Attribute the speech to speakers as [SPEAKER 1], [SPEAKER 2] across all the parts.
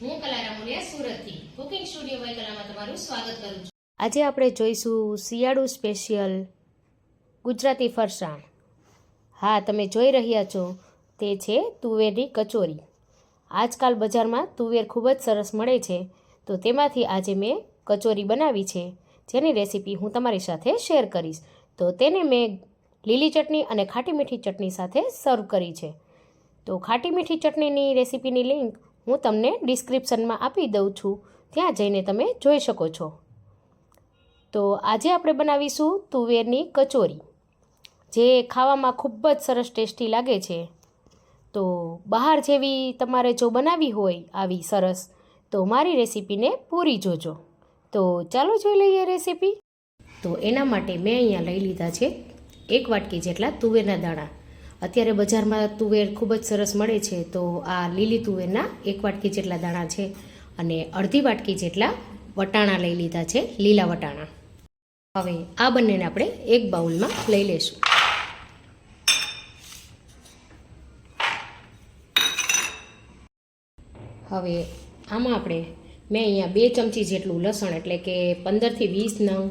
[SPEAKER 1] હું કલારા મુલિયા સુરતથી cooking studio by કલામાં તમારું સ્વાગત કરું છું।
[SPEAKER 2] આજે આપણે જોઈશું શિયાળુ સ્પેશિયલ ગુજરાતી ફરસાણ। હા, તમે જોઈ રહ્યા છો તે છે તુવેરની કચોરી। આજકાલ બજારમાં તુવેર ખૂબ જ સરસ મળે છે, તો તેમાંથી આજે મેં કચોરી બનાવી છે, જેની રેસીપી હું તમારી સાથે શેર કરીશ। તો તેને મેં લીલી ચટણી અને ખાટી મીઠી ચટણી સાથે સર્વ કરી છે। તો ખાટી મીઠી ચટણીની રેસીપીની લિંક હું તમને ડિસ્ક્રિપ્શનમાં આપી દઉં છું, ત્યાં જઈને તમે જોઈ શકો છો। તો આજે આપણે બનાવીશું તુવેરની કચોરી, જે ખાવામાં ખૂબ જ સરસ ટેસ્ટી લાગે છે। તો બહાર જેવી તમારે જો બનાવવી હોય આવી સરસ, તો મારી રેસીપીને પૂરી જોજો। તો ચાલો જોઈ લઈએ રેસીપી। તો એના માટે મેં અહીંયા લઈ લીધા છે 1 વાટકી જેટલા તુવેરના દાણા। અત્યારે બજારમાં તુવેર ખૂબ જ સરસ મળે છે, તો આ લીલી તુવેરના 1 વાટકી જેટલા દાણા છે, અને અડધી વાટકી જેટલા વટાણા લઈ લીધા છે, લીલા વટાણા। હવે આ બંનેને આપણે એક બાઉલમાં લઈ લેશું। હવે આમાં આપણે મેં અહીંયા 2 ચમચી જેટલું લસણ, એટલે કે 15 થી 20 નંગ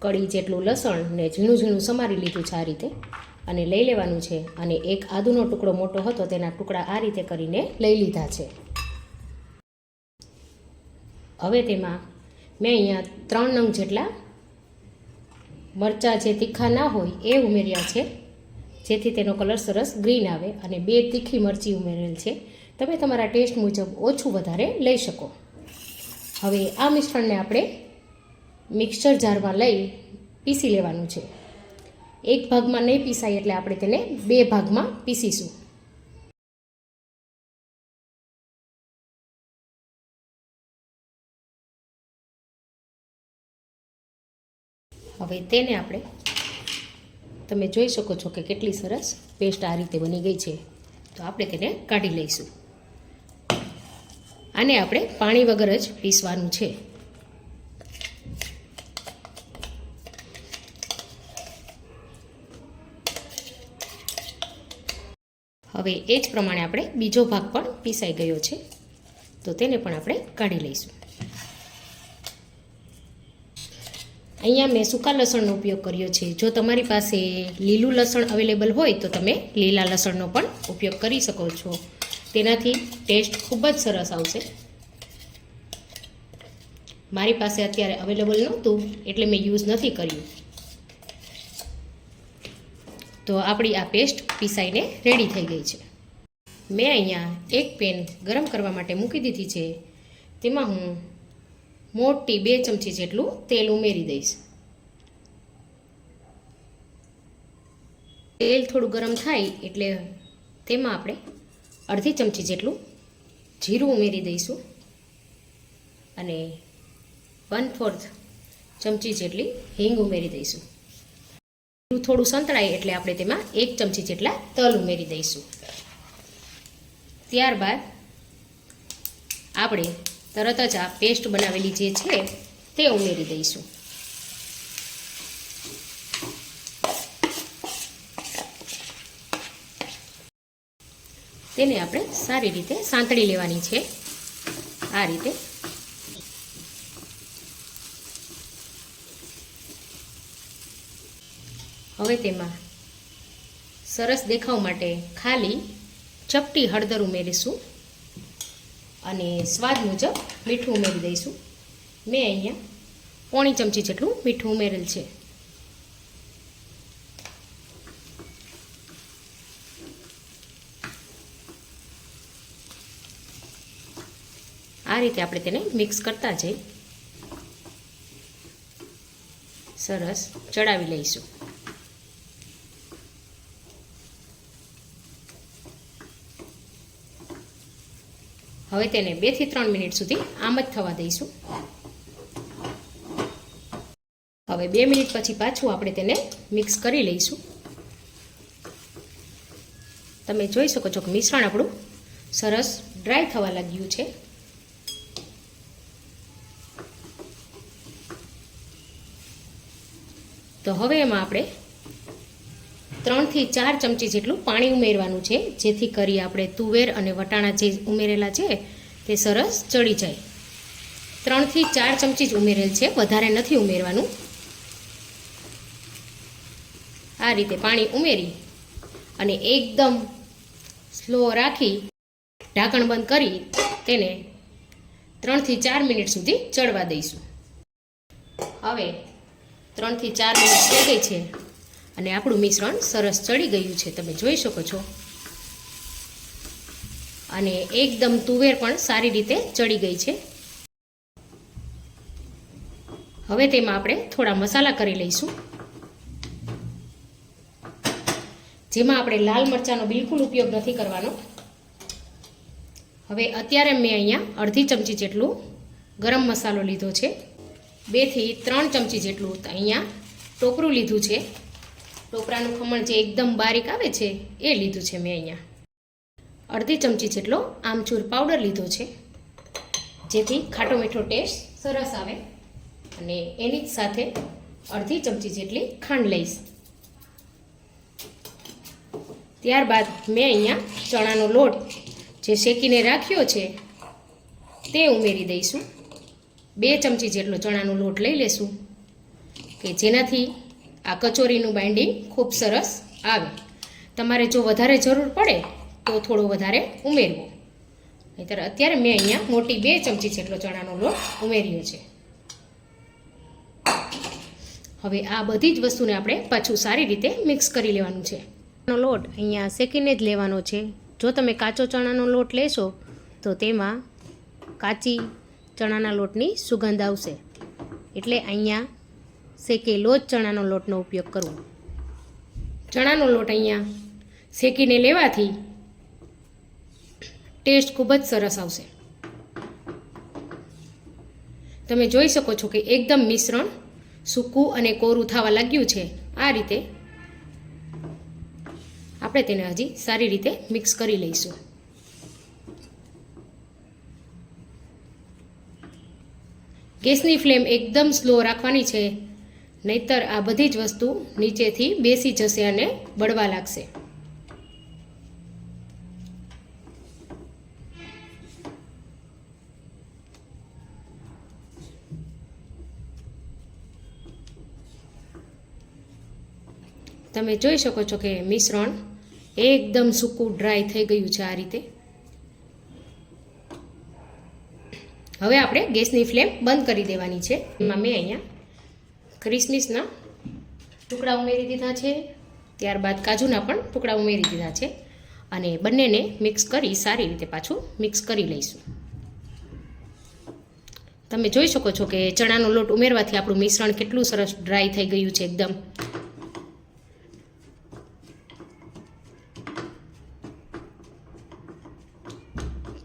[SPEAKER 2] કળી જેટલું લસણ ને ઝીણું ઝીણું સમારી લીધું છે આ રીતે, અને લઈ લેવાનું છે। અને એક આદુનો ટુકડો મોટો હતો, તેના ટુકડા આ રીતે કરીને લઈ લીધા છે। હવે તેમાં મેં અહીંયા 3 નંગ જેટલા મરચાં જે તીખા ના હોય એ ઉમેર્યા છે, જેથી તેનો કલર સરસ ગ્રીન આવે, અને 2 તીખી મરચી ઉમેરેલ છે। તમે તમારા ટેસ્ટ મુજબ ઓછું વધારે લઈ શકો। હવે આ મિશ્રણને આપણે મિક્સર જારમાં લઈ પીસી લેવાનું છે। એક ભાગમાં નહીં પીસાય, એટલે આપણે તેને 2 ભાગમાં પીસીશું। હવે તેને આપણે, તમે જોઈ શકો છો કે કેટલી સરસ પેસ્ટ આ રીતે બની ગઈ છે। તો આપણે તેને કાઢી લઈશું। આને આપણે પાણી વગર જ પીસવાનું છે। હવે એ જ પ્રમાણે આપણે બીજો ભાગ પણ પીસાઈ ગયો છે, તો તેને પણ આપણે કાઢી લઈશું। અહીંયા મેં સૂકા લસણનો ઉપયોગ કર્યો છે। જો તમારી પાસે લીલું લસણ અવેલેબલ હોય તો તમે લીલા લસણનો પણ ઉપયોગ કરી શકો છો, તેનાથી ટેસ્ટ ખૂબ જ સરસ આવશે। મારી પાસે અત્યારે અવેલેબલ નહોતું, એટલે મેં યુઝ નથી કર્યું। તો આપણી આ પેસ્ટ પીસાઈને રેડી થઈ ગઈ છે। મેં અહીંયા એક પેન ગરમ કરવા માટે મૂકી દીધી છે, તેમાં હું મોટી 2 ચમચી જેટલું તેલ ઉમેરી દઈશ। તેલ થોડું ગરમ થાય એટલે તેમાં આપણે અડધી ચમચી જેટલું જીરું ઉમેરી દઈશું, અને 1/4 ચમચી જેટલી હિંગ ઉમેરી દઈશું। થોડું સંતળાય એટલે આપણે તેમાં 1 ચમચી જેટલા તલ ઉમેરી દઈશું। ત્યારબાદ આપણે તરત જ આ પેસ્ટ બનાવેલી જે છે તે ઉમેરી દઈશું। તેને આપણે સારી રીતે સાંતળી લેવાની છે, આ રીતે। હવે તેમાં સરસ દેખાવ માટે ખાલી ચપટી હળદર ઉમેરીશું, અને સ્વાદ મુજબ મીઠું ઉમેરી દઈશું। મેં અહીંયા 1/4 ચમચી જેટલું મીઠું ઉમેરેલ છે। આ રીતે આપણે તેને મિક્સ કરતા જઈ સરસ ચડાવી લઈશું। હવે તેને 2 થી 3 મિનિટ સુધી આમ જ થવા દઈશું। હવે 2 મિનિટ પછી પાછું આપણે તેને મિક્સ કરી લઈશું। તમે જોઈ શકો છો કે મિશ્રણ આપણું સરસ ડ્રાય થવા લાગ્યું છે। તો હવે એમાં આપણે 3 થી 4 ચમચી જેટલું પાણી ઉમેરવાનું છે, જેથી કરી આપણે તુવેર અને વટાણા જે ઉમેરેલા છે તે સરસ ચડી જાય. 3 થી 4 ચમચી જ ઉમેરેલ છે, વધારે નથી ઉમેરવાનું. આ રીતે પાણી ઉમેરી અને એકદમ સ્લો રાખી ઢાંકણ બંધ કરી તેને 3 થી 4 મિનિટ સુધી ચડવા દઈશું. હવે 3 થી 4 મિનિટ થઈ ગઈ છે અને આપણું મિશ્રણ સરસ ચડી ગયું છે, તમે જોઈ શકો છો. અને એકદમ તુવેર પણ સારી રીતે ચડી ગઈ છે. હવે તેમાં આપણે થોડા મસાલા કરી લઈશું, જેમાં આપણે લાલ મરચાંનો બિલકુલ ઉપયોગ નથી કરવાનો. હવે અત્યારે મેં અહીંયા અડધી ચમચી જેટલું ગરમ મસાલો લીધો છે. 2 થી 3 ચમચી જેટલું અહીંયા ટોપરું લીધું છે. ટોપરાનું ખમણ જે એકદમ બારીક આવે છે એ લીધું છે મેં અહીંયા. અડધી ચમચી જેટલો આમચૂર પાવડર લીધો છે, જેથી ખાટો મીઠો ટેસ્ટ સરસ આવે. અને એની જ સાથે અડધી ચમચી જેટલી ખાંડ લઈશ. ત્યારબાદ મેં અહીંયા ચણાનો લોટ જે શેકીને રાખ્યો છે તે ઉમેરી દઈશું. 2 ચમચી જેટલો ચણાનો લોટ લઈ લેશું કે જેનાથી આ કચોરીનું બાઇન્ડિંગ ખૂબ સરસ આવે. તમારે જો વધારે જરૂર પડે તો થોડો વધારે ઉમેરવો, નહીંતર અત્યારે મેં અહીંયા મોટી 2 ચમચી જેટલો ચણાનો લોટ ઉમેર્યો છે. હવે આ બધી જ વસ્તુને આપણે પાછું સારી રીતે મિક્સ કરી લેવાનું છે. ચણાનો લોટ અહીંયા શેકીને જ લેવાનો છે. જો તમે કાચો ચણાનો લોટ લેશો તો તેમાં કાચી ચણાના લોટની સુગંધ આવશે, એટલે અહીંયા શેકેલો જ ચણાનો લોટનો ઉપયોગ કરવો. ચણાનો લોટ અહીંયા શેકીને લેવાથી ટેસ્ટ ખૂબ જ સરસ આવશે. તમે જોઈ શકો છો કે એકદમ મિશ્રણ સૂકું અને કોરું થવા લાગ્યું છે. આ રીતે આપણે તેને હજી સારી રીતે મિક્સ કરી લઈશું. ગેસની ફ્લેમ એકદમ સ્લો રાખવાની છે, નહીતર આ બધી જ વસ્તુ નીચેથી બેસી જશે અને બળવા લાગશે. તમે જોઈ શકો છો કે મિશ્રણ એકદમ સૂકું ડ્રાય થઈ ગયું છે. આ રીતે હવે આપણે ગેસની ફ્લેમ બંધ કરી દેવાની છે. એમાં મેં અહીંયા કિસમિસના ટુકડા ઉમેરી દીધા છે, ત્યારબાદ કાજુના પણ ટુકડા ઉમેરી દીધા છે અને બંનેને મિક્સ કરી સારી રીતે પાછું મિક્સ કરી લઈશું. તમે જોઈ શકો છો કે ચણાનો લોટ ઉમેરવાથી આપણું મિશ્રણ કેટલું સરસ ડ્રાય થઈ ગયું છે એકદમ.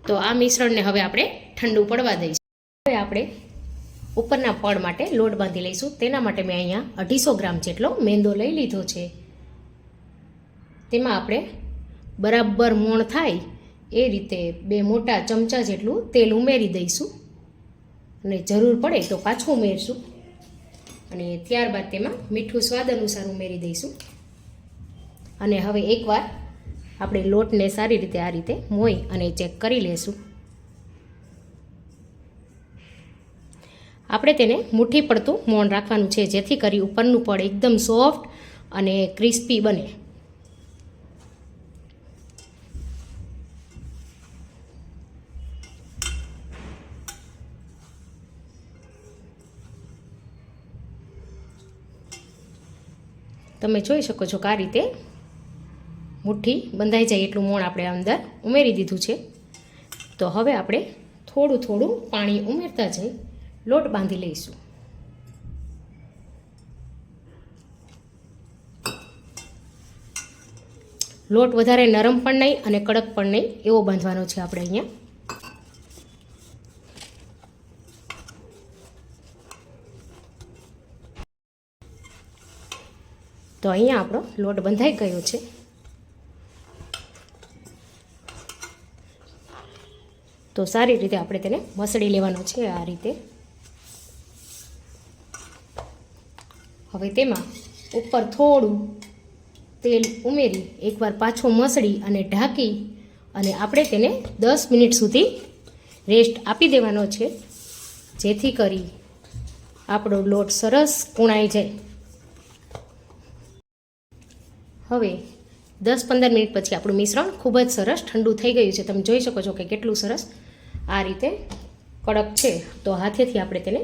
[SPEAKER 2] તો આ મિશ્રણને હવે આપણે ઠંડુ પડવા દઈશું. હવે આપણે ઉપરના પડ માટે લોટ બાંધી લઈશું. તેના માટે મેં અહીંયા 250 ગ્રામ જેટલો મેંદો લઈ લીધો છે. તેમાં આપણે બરાબર મોણ થાય એ રીતે 2 મોટા ચમચા જેટલું તેલ ઉમેરી દઈશું અને જરૂર પડે તો પાછું ઉમેરશું. અને ત્યારબાદ તેમાં મીઠું સ્વાદ અનુસાર ઉમેરી દઈશું. અને હવે એકવાર આપણે લોટને સારી રીતે આ રીતે મોઈ અને ચેક કરી લેશું. આપણે તેને મુઠ્ઠી પડતું મોણ રાખવાનું છે, જેથી કરી ઉપરનું પડ એકદમ સોફ્ટ અને ક્રિસ્પી બને. તમે જોઈ શકો છો કે આ રીતે મુઠ્ઠી બંધાઈ જાય એટલું મોણ આપણે અંદર ઉમેરી દીધું છે. તો હવે આપણે થોડું થોડું પાણી ઉમેરતા જઈ લોટ બાંધી લઈશું. લોટ વધારે નરમ પણ નહીં અને કડક પણ નહીં એવો બાંધવાનો છે આપણે અહીંયા. તો અહીંયા આપણો લોટ બંધાઈ ગયો છે. તો સારી રીતે આપણે તેને મસળી લેવાનો છે આ રીતે. હવે તેમાં ઉપર થોડું તેલ ઉમેરી એકવાર પાછું મસળી અને ઢાંકી અને આપણે તેને 10 મિનિટ સુધી રેસ્ટ આપી દેવાનો છે, જેથી કરી આપણો લોટ સરસ કૂણાઈ જાય. હવે 10-15 મિનિટ પછી આપણું મિશ્રણ ખૂબ જ સરસ ઠંડુ થઈ ગયું છે. તમે જોઈ શકો છો કે કેટલું સરસ આ રીતે કડક છે. તો હાથેથી આપણે તેને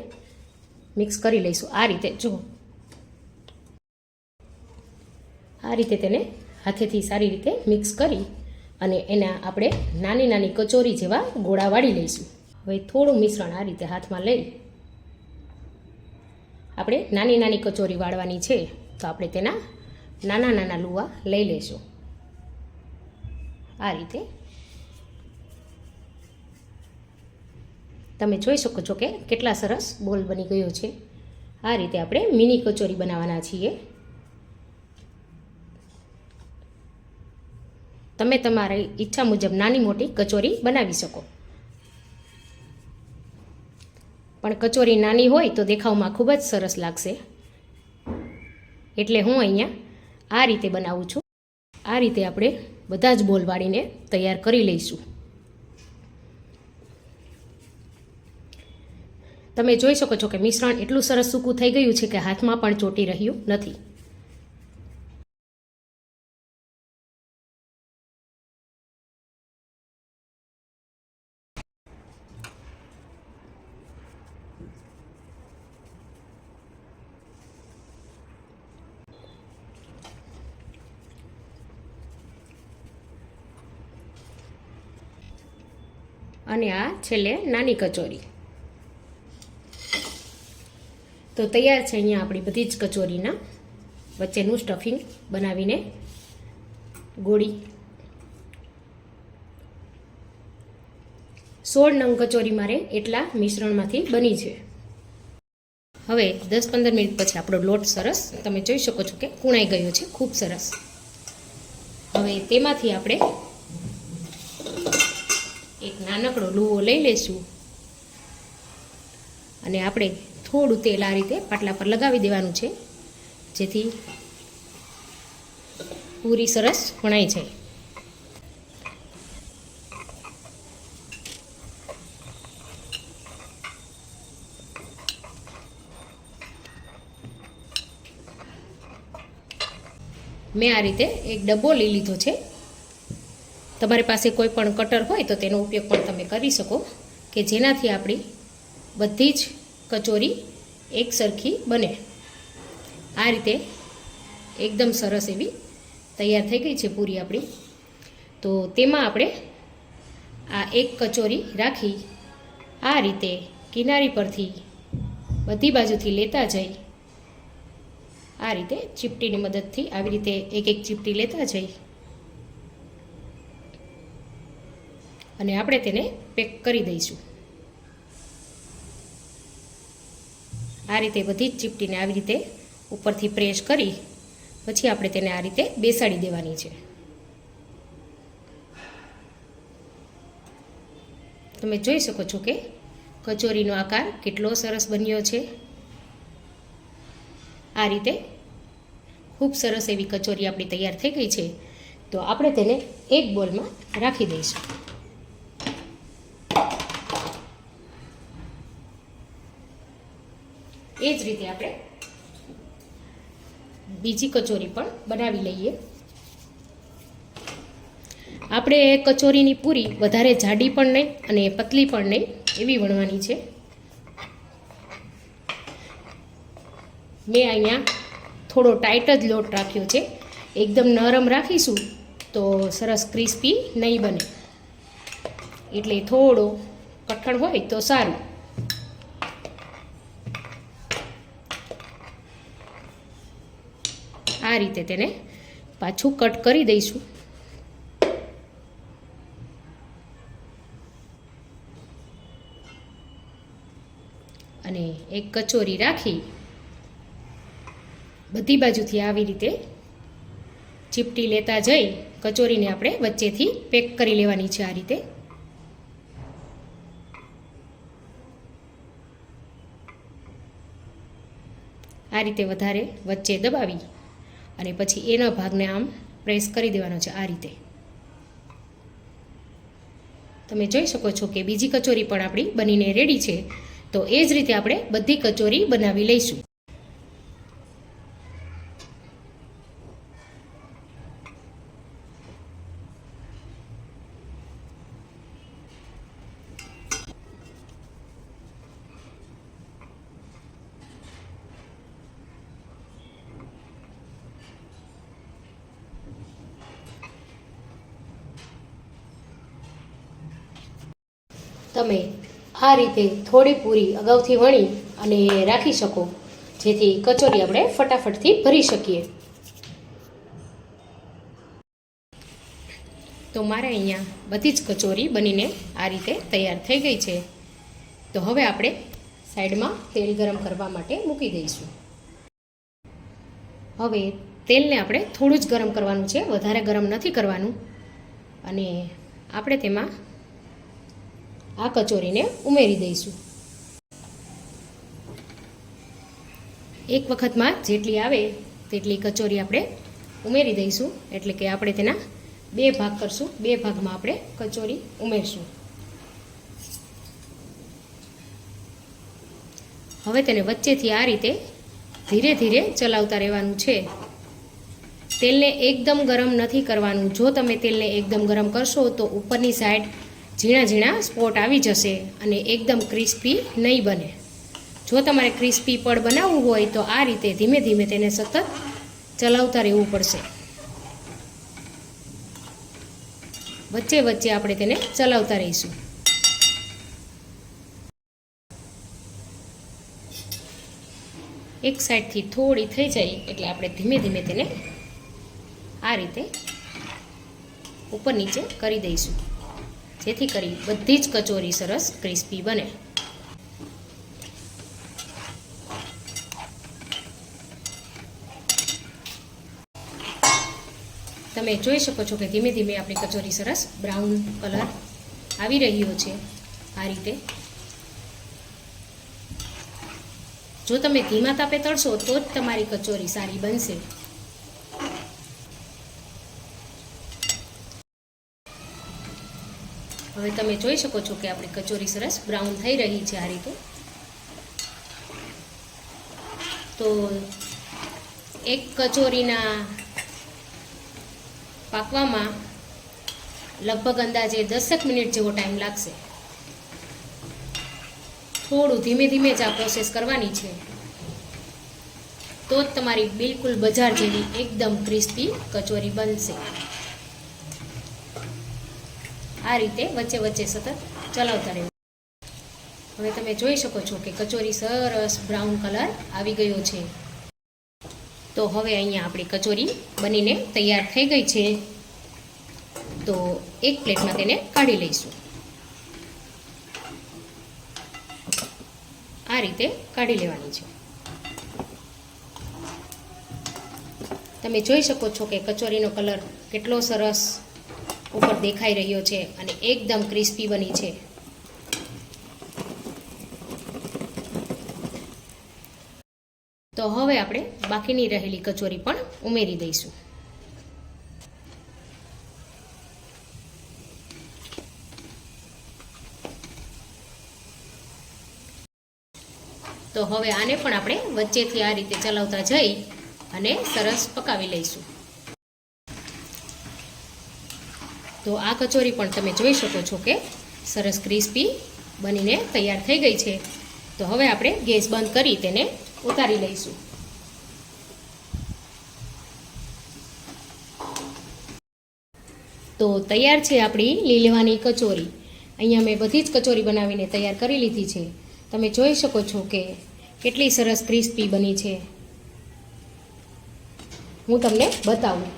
[SPEAKER 2] મિક્સ કરી લઈશું. આ રીતે જો આ રીતે તેને હાથેથી સારી રીતે મિક્સ કરી અને એના આપણે નાની નાની કચોરી જેવા ગોળા વાળી લઈશું. હવે થોડું મિશ્રણ આ રીતે હાથમાં લઈ આપણે નાની નાની કચોરી વાળવાની છે. તો આપણે તેના નાના નાના લુવા લઈ લઈશું. આ રીતે તમે જોઈ શકો છો કે કેટલા સરસ બોલ બની ગયો છે. આ રીતે આપણે મિની કચોરી બનાવવાના છીએ. તમે તમારી ઈચ્છા મુજબ નાની મોટી કચોરી બનાવી શકો, પણ કચોરી નાની હોય તો દેખાવમાં ખૂબ જ સરસ લાગશે. એટલે હું અહીંયા આ રીતે બનાવું છું. આ રીતે આપણે બધા જ બોલ વાળીને તૈયાર કરી લઈશું. તમે જોઈ શકો છો કે મિશ્રણ એટલું સરસ સૂકું થઈ ગયું છે કે હાથમાં પણ ચોંટી રહ્યું નથી. અને આ છેલ્લે નાની કચોરી. તો તૈયાર છે અહીંયા આપણી બધી જ કચોરીના વચ્ચેનું સ્ટફિંગ બનાવીને ગોળી. 16 નંગ કચોરી મારે એટલા મિશ્રણમાંથી બની છે. હવે 10-15 મિનિટ પછી આપણો લોટ સરસ તમે જોઈ શકો છો કે કૂણાઈ ગયો છે, ખૂબ સરસ. હવે તેમાંથી આપણે એક નાનકડો લુવો લઈ લઈશું અને આપણે થોડું તેલ આ રીતે પાટલા પર લગાવી દેવાનું છે, જેથી પૂરી સરસ વણાઈ જાય. મેં આ રીતે એક ડબ્બો લઈ લીધો છે. તમારી પાસે કોઈ પણ કટર હોય તો તેનો ઉપયોગ પણ તમે કરી શકો, કે જેનાથી આપણી બધી જ કચોરી એક સરખી બને. આ રીતે એકદમ સરસ એવી તૈયાર થઈ ગઈ છે પૂરી આપણી. તો તેમાં આપણે આ એક કચોરી રાખી આ રીતે કિનારી પરથી બધી બાજુથી લેતા જઈ આ રીતે ચીપટીની મદદથી આવી રીતે એક એક ચીપટી લેતા જઈ અને આપણે તેને પેક કરી દઈશું. આ રીતે બધી જ ચીપટીને આવી રીતે ઉપરથી પ્રેસ કરી પછી આપણે તેને આ રીતે બેસાડી દેવાની છે. તમે જોઈ શકો છો કે કચોરીનો આકાર કેટલો સરસ બન્યો છે. આ રીતે ખૂબ સરસ એવી કચોરી આપણી તૈયાર થઈ ગઈ છે. તો આપણે તેને એક બોલમાં રાખી દઈશું. એ જ રીતે આપણે બીજી કચોરી પણ બનાવી લઈએ. આપણે કચોરીની પૂરી વધારે જાડી પણ નહીં અને પતલી પણ નહીં એવી વણવાની છે. મેં અહીંયા થોડો ટાઈટ જ લોટ રાખ્યો છે. એકદમ નરમ રાખીશું તો સરસ ક્રિસ્પી નહીં બને, એટલે થોડો કઠણ હોય તો સારું. આ રીતે તેને પાછું કટ કરી દઈશું. અને એક કચોરી રાખી બધી બાજુથી આવી રીતે ચીપટી લેતા જઈ કચોરીને આપણે વચ્ચેથી પેક કરી લેવાની છે. આ રીતે વધારે વચ્ચે દબાવી અને પછી એના ભાગને આમ પ્રેસ કરી દેવાનો છે. આ રીતે તમે જોઈ શકો છો કે બીજી કચોરી પણ આપણી બનીને રેડી છે. તો એ જ રીતે આપણે બધી કચોરી બનાવી લઈશું. તમે આ રીતે થોડી પૂરી અગાઉથી વણી અને રાખી શકો, જેથી કચોરી આપણે ફટાફટથી ભરી શકીએ. તો મારે અહીંયા બધી જ કચોરી બનીને આ રીતે તૈયાર થઈ ગઈ છે. તો હવે આપણે સાઈડમાં તેલ ગરમ કરવા માટે મૂકી દઈશું. હવે તેલને આપણે થોડું જ ગરમ કરવાનું છે, વધારે ગરમ નથી કરવાનું. અને આપણે તેમાં આ કચોરીને ઉમેરી દઈશું. એક વખતમાં જેટલી આવે તેટલી કચોરી આપણે ઉમેરી દઈશું. એટલે કે આપણે તેના 2 ભાગ કરશું. 2 ભાગમાં આપણે કચોરી ઉમેરશું. હવે તેને વચ્ચેથી આ રીતે ધીરે ધીરે ચલાવતા રહેવાનું છે. તેલને એકદમ ગરમ નથી કરવાનું. જો તમે તેલને એકદમ ગરમ કરશો તો ઉપરની સાઈડ ઝીણા ઝીણા સ્પોટ આવી જશે અને એકદમ ક્રિસ્પી નહીં બને. જો તમારે ક્રિસ્પી પડ બનાવવું હોય તો આ રીતે ધીમે ધીમે તેને સતત ચલાવતા રહેવું પડશે. વચ્ચે વચ્ચે આપણે તેને ચલાવતા રહીશું. એક સાઈડથી થોડી થઈ જાય એટલે આપણે ધીમે ધીમે તેને આ રીતે ઉપર નીચે કરી દઈશું, જેથી કરી બધી જ કચોરી સરસ ક્રિસ્પી બને. તમે જોઈ શકો છો કે ધીમે ધીમે આપણી કચોરી સરસ બ્રાઉન કલર આવી રહ્યો છે. આ રીતે જો તમે ધીમા તાપે તળશો તો જ તમારી કચોરી સારી બનશે. હવે તમે જોઈ શકો છો કે આપણી કચોરી સરસ બ્રાઉન થઈ રહી છે. આ રીતે તો એક કચોરીના પાકવામાં લગભગ અંદાજે 10 મિનિટ જેવો ટાઈમ લાગશે. થોડું ધીમે ધીમે જ આ પ્રોસેસ કરવાની છે, તો જ તમારી બિલકુલ બજાર જેવી એકદમ ક્રિસ્પી કચોરી બનશે. આ રીતે વચ્ચે વચ્ચે સતત ચલાવતા રહેવું. હવે તમે જોઈ શકો છો કે કચોરી સરસ બ્રાઉન કલર આવી ગયો છે. તો હવે અહીંયા આપણી કચોરી બનીને તૈયાર થઈ ગઈ છે. તો એક પ્લેટમાં તેને કાઢી લઈશું. આ રીતે કાઢી લેવાની છે. તમે જોઈ શકો છો કે કચોરીનો કલર કેટલો સરસ ઉપર દેખાઈ રહ્યો છે અને એકદમ ક્રિસ્પી બની છે. તો હવે આપણે બાકીની રહેલી કચોરી પણ ઉમેરી દઈશું. તો હવે આને પણ આપણે વચ્ચેથી આ રીતે ચલાવતા જઈ અને સરસ પકાવી લઈશું. તો આ કચોરી પણ તમે જોઈ શકો છો કે સરસ ક્રિસ્પી બનીને તૈયાર થઈ ગઈ છે. તો હવે આપણે ગેસ બંધ કરી તેને ઉતારી લઈશું. તો તૈયાર છે આપણી લીલવાની કચોરી. અહીંયા મેં બધી જ કચોરી બનાવીને તૈયાર કરી લીધી છે. તમે જોઈ શકો છો કે કેટલી સરસ ક્રિસ્પી બની છે. હું તમને બતાવું.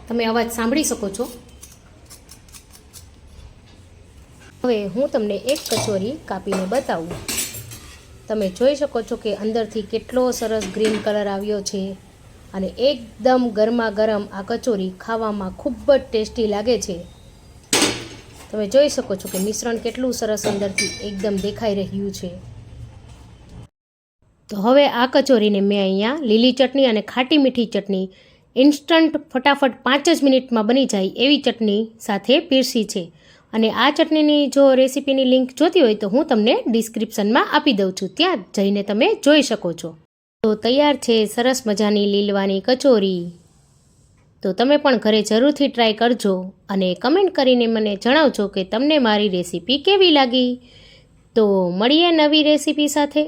[SPEAKER 2] તમે અવાજ સાંભળી શકો છો. હવે હું તમને એક કચોરી કાપીને બતાવું. તમે જોઈ શકો છો કે અંદરથી કેટલો સરસ ગ્રીન કલર આવ્યો છે અને એકદમ ગરમા ગરમ આ કચોરી ખાવામાં ખૂબ જ ટેસ્ટી લાગે છે. તમે જોઈ શકો છો કે મિશ્રણ કેટલું સરસ અંદરથી એકદમ દેખાઈ રહ્યું છે. તો હવે આ કચોરીને મેં અહીંયા લીલી ચટણી અને ખાટી મીઠી ચટણી ઇન્સ્ટન્ટ ફટાફટ 5 જ મિનિટમાં બની જાય એવી ચટણી સાથે પીરસી છે. અને આ ચટણીની જો રેસીપીની લિંક જોતી હોય તો હું તમને ડિસ્ક્રિપ્શનમાં આપી દઉં છું, ત્યાં જઈને તમે જોઈ શકો છો. તો તૈયાર છે સરસ મજાની લીલવાની કચોરી. તો તમે પણ ઘરે જરૂરથી ટ્રાય કરજો અને કમેન્ટ કરીને મને જણાવજો કે તમને મારી રેસીપી કેવી લાગી. તો મળીએ નવી રેસીપી સાથે.